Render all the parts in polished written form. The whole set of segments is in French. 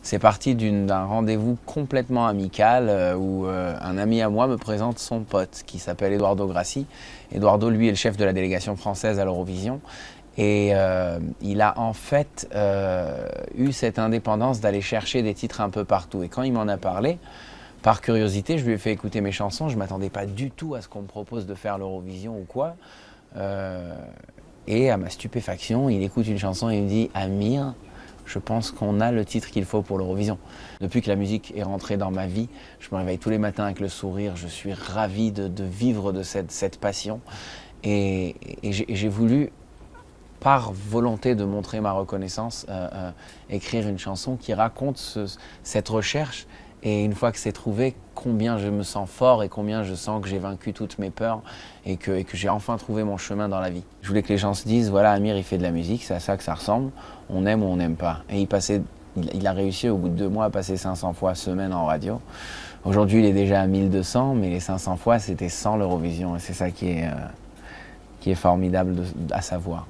C'est parti d'un rendez-vous complètement amical où un ami à moi me présente son pote qui s'appelle Eduardo Grassi. Eduardo, lui, est le chef de la délégation française à l'Eurovision. Et il a en fait eu cette indépendance d'aller chercher des titres un peu partout. Et quand il m'en a parlé, par curiosité, je lui ai fait écouter mes chansons. Je ne m'attendais pas du tout à ce qu'on me propose de faire l'Eurovision ou quoi. Et à ma stupéfaction, il écoute une chanson et il me dit « Amir, je pense qu'on a le titre qu'il faut pour l'Eurovision ». Depuis que la musique est rentrée dans ma vie, je me réveille tous les matins avec le sourire. Je suis ravi de vivre de cette passion. Et j'ai voulu, par volonté de montrer ma reconnaissance, écrire une chanson qui raconte cette recherche. Et une fois que c'est trouvé, combien je me sens fort et combien je sens que j'ai vaincu toutes mes peurs et que j'ai enfin trouvé mon chemin dans la vie. Je voulais que les gens se disent, voilà, Amir, il fait de la musique, c'est à ça que ça ressemble, on aime ou on n'aime pas. Et il a réussi au bout de 2 mois à passer 500 fois semaine en radio. Aujourd'hui, il est déjà à 1200, mais les 500 fois, c'était sans l'Eurovision. Et c'est ça qui est formidable à savoir.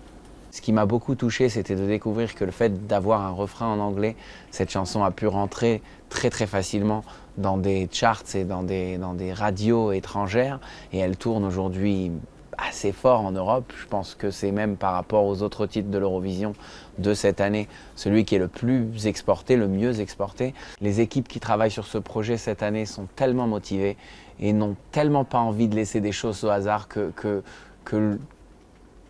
Ce qui m'a beaucoup touché, c'était de découvrir que le fait d'avoir un refrain en anglais, cette chanson a pu rentrer très très facilement dans des charts et dans des radios étrangères. Et elle tourne aujourd'hui assez fort en Europe. Je pense que c'est même par rapport aux autres titres de l'Eurovision de cette année, celui qui est le plus exporté, le mieux exporté. Les équipes qui travaillent sur ce projet cette année sont tellement motivées et n'ont tellement pas envie de laisser des choses au hasard que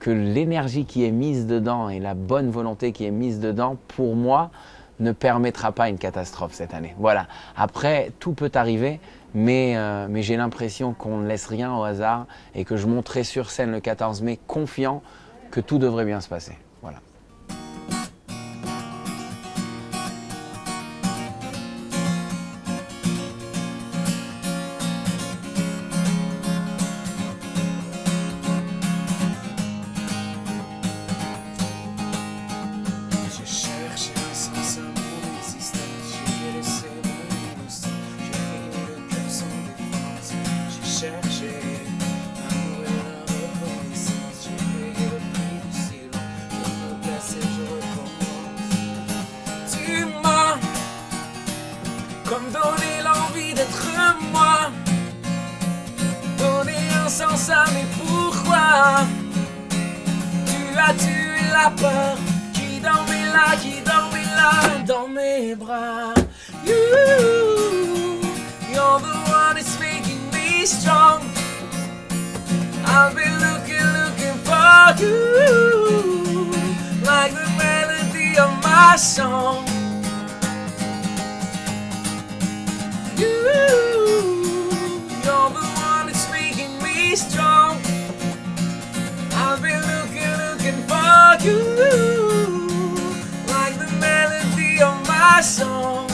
l'énergie qui est mise dedans et la bonne volonté qui est mise dedans, pour moi, ne permettra pas une catastrophe cette année. Voilà. Après, tout peut arriver, mais j'ai l'impression qu'on ne laisse rien au hasard et que je monterai sur scène le 14 mai confiant que tout devrait bien se passer. Voilà. Comme donner l'envie d'être moi, donner un sens à mes pourquoi. Tu as tué la peur qui dormait là, dans mes bras. You're the one that's making me strong. I've been looking for you, like the melody of my song. You're the one that's making me strong. I've been looking for you, like the melody of my song.